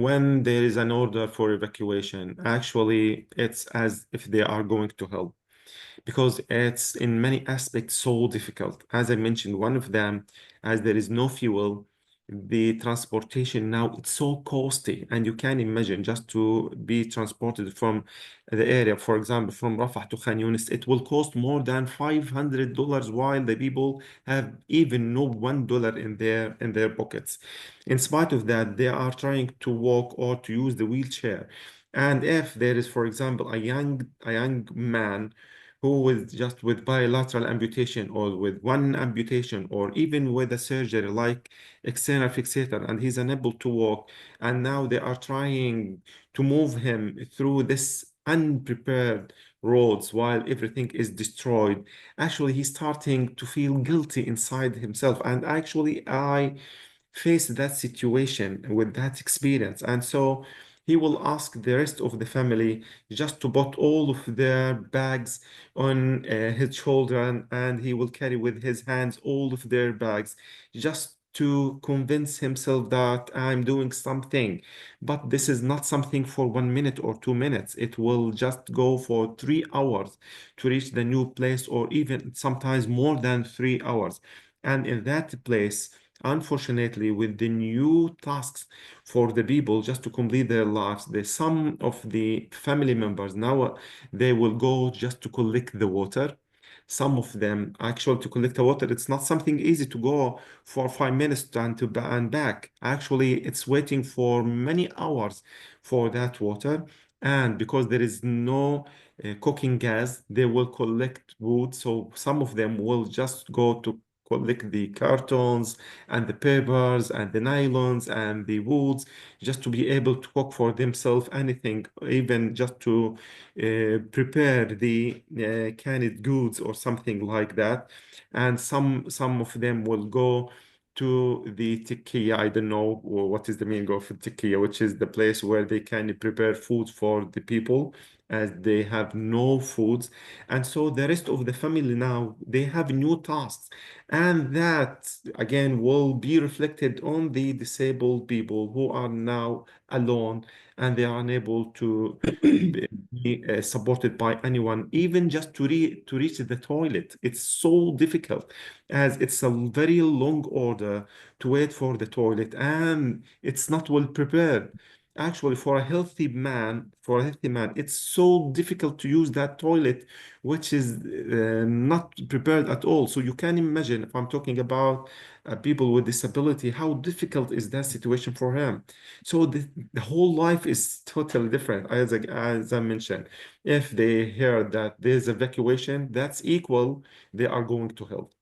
when there is an order for evacuation, actually, it's as if they are going to hell because it's in many aspects so difficult. As I mentioned, one of them, as there is no fuel, the transportation now it's so costly, and you can imagine just to be transported from the area, for example, from Rafah to Khan Yunis, it will cost more than $500 while the people have even no $1 in their pockets. In spite of that, they are trying to walk or to use the wheelchair. And if there is, for example, a young man who with just with bilateral amputation or with one amputation or even with a surgery like external fixator and he's unable to walk, and now they are trying to move him through this unprepared roads while everything is destroyed. Actually, he's starting to feel guilty inside himself, and actually I face that situation with that experience. And so he will ask the rest of the family just to put all of their bags on his children, and he will carry with his hands all of their bags just to convince himself that I'm doing something. But this is not something for 1 minute or 2 minutes. It will just go for 3 hours to reach the new place, or even sometimes more than 3 hours. And in that place, unfortunately, with the new tasks for the people just to complete their lives, some of the family members now they will go just to collect the water. Some of them actually to collect the water, it's not something easy to go for 5 minutes and back. Actually, it's waiting for many hours for that water. And because there is no cooking gas, they will collect wood. So some of them will just go to collect the cartons and the papers and the nylons and the woods just to be able to cook for themselves anything, even just to prepare the canned goods or something like that. And some of them will go to the tikkiya. I don't know what is the meaning of tikkiya, which is the place where they can prepare food for the people as they have no foods. And so the rest of the family now, they have new tasks. And that again will be reflected on the disabled people who are now alone, and they are unable to be supported by anyone, even just to reach the toilet. It's so difficult as it's a very long order to wait for the toilet, and it's not well prepared. Actually, for a healthy man, it's so difficult to use that toilet, which is not prepared at all. So you can imagine if I'm talking about people with disability, how difficult is that situation for him. So the whole life is totally different. As I mentioned, if they hear that there's evacuation, that's equal, they are going to help.